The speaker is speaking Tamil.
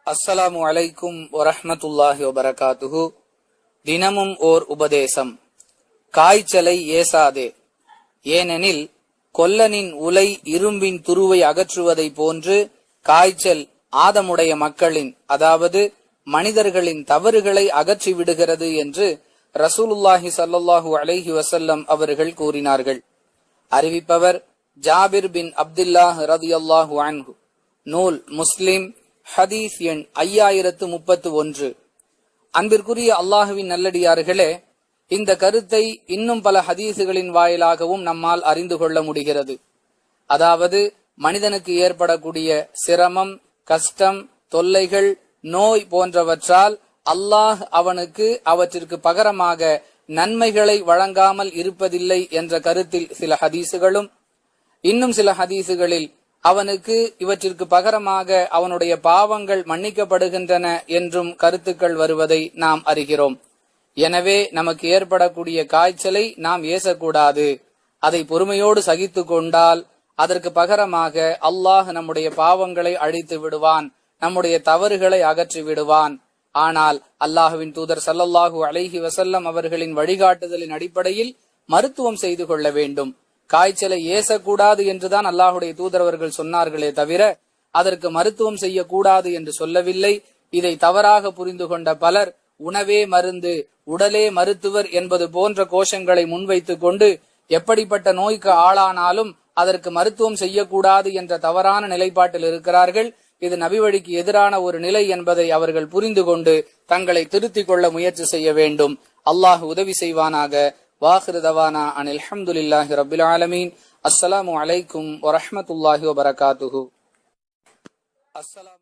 அஸ்ஸலாமு அலைக்கும் வரஹ்மத்துல்லாஹி வபரகாத்துஹு. தினமும் ஓர் உபதேசம். காய்ச்சலை ஏசாதே. ஏனெனில் கொல்லனின் உலை இரும்பின் துருவை அகற்றுவதை போன்று காய்ச்சல் ஆதமுடைய மக்களின், அதாவது மனிதர்களின் தவறுகளை அகற்றி விடுகிறது என்று ரசூலுல்லாஹி ஸல்லல்லாஹு அலைஹி வஸல்லம் அவர்கள் கூறினார்கள். அறிவிப்பவர் ஜாபிர் பின் அப்துல்லாஹ் ரலியல்லாஹு அன்ஹு. நூல் முஸ்லிம், ஹதீஸ் எண் 5031. அன்பிற்குரிய அல்லாஹுவின் நல்லடியார்களே, இந்த கருத்தை இன்னும் பல ஹதீசுகளின் வாயிலாகவும் நம்மால் அறிந்து கொள்ள முடிகிறது. அதாவது மனிதனுக்கு ஏற்படக்கூடிய சிரமம், கஷ்டம், தொல்லைகள், நோய் போன்றவற்றால் அல்லாஹ் அவனுக்கு அவற்றிற்கு பகரமாக நன்மைகளை வழங்காமல் இருப்பதில்லை என்ற கருத்தில் சில ஹதீசுகளும், இன்னும் சில ஹதீசுகளில் அவனுக்கு இவற்றிற்கு பகரமாக அவனுடைய பாவங்கள் மன்னிக்கப்படுகின்றன என்றும் கருத்துக்கள் வருவதை நாம் அறிகிறோம். எனவே நமக்கு ஏற்படக்கூடிய காய்ச்சலை நாம் ஏசக்கூடாது. அதை பொறுமையோடு சகித்து கொண்டால் அதற்கு பகரமாக அல்லாஹ் நம்முடைய பாவங்களை அழித்து விடுவான், நம்முடைய தவறுகளை அகற்றி விடுவான். ஆனால் அல்லாஹுவின் தூதர் ஸல்லல்லாஹு அலைஹி வஸல்லம் அவர்களின் வழிகாட்டுதலின் அடிப்படையில் மருத்துவம் செய்து கொள்ள வேண்டும். காய்ச்சலை ஏசக்கூடாது என்றுதான் அல்லாஹுடைய தூதர் அவர்கள் சொன்னார்களே தவிர அதற்கு மருத்துவம் செய்யக்கூடாது என்று சொல்லவில்லை. இதை தவறாக புரிந்து கொண்ட பலர் உணவே மருந்து, உடலே மருத்துவர் என்பது போன்ற கோஷங்களை முன்வைத்துக் கொண்டு எப்படிப்பட்ட நோய்க்கு ஆளானாலும் அதற்கு மருத்துவம் செய்யக்கூடாது என்ற தவறான நிலைப்பாட்டில் இருக்கிறார்கள். இது நபி வழிக்கு எதிரான ஒரு நிலை என்பதை அவர்கள் புரிந்து கொண்டு தங்களை திருத்திக் கொள்ள முயற்சி செய்ய வேண்டும். அல்லாஹ் உதவி செய்வானாக. வாஹிரு தவானா அனில் ஹம்துலில்லாஹி ரப்பில் ஆலமீன். அஸ்ஸலாமு அலைக்கும் வரஹ்மத்துல்லாஹி வபரகாத்துஹு.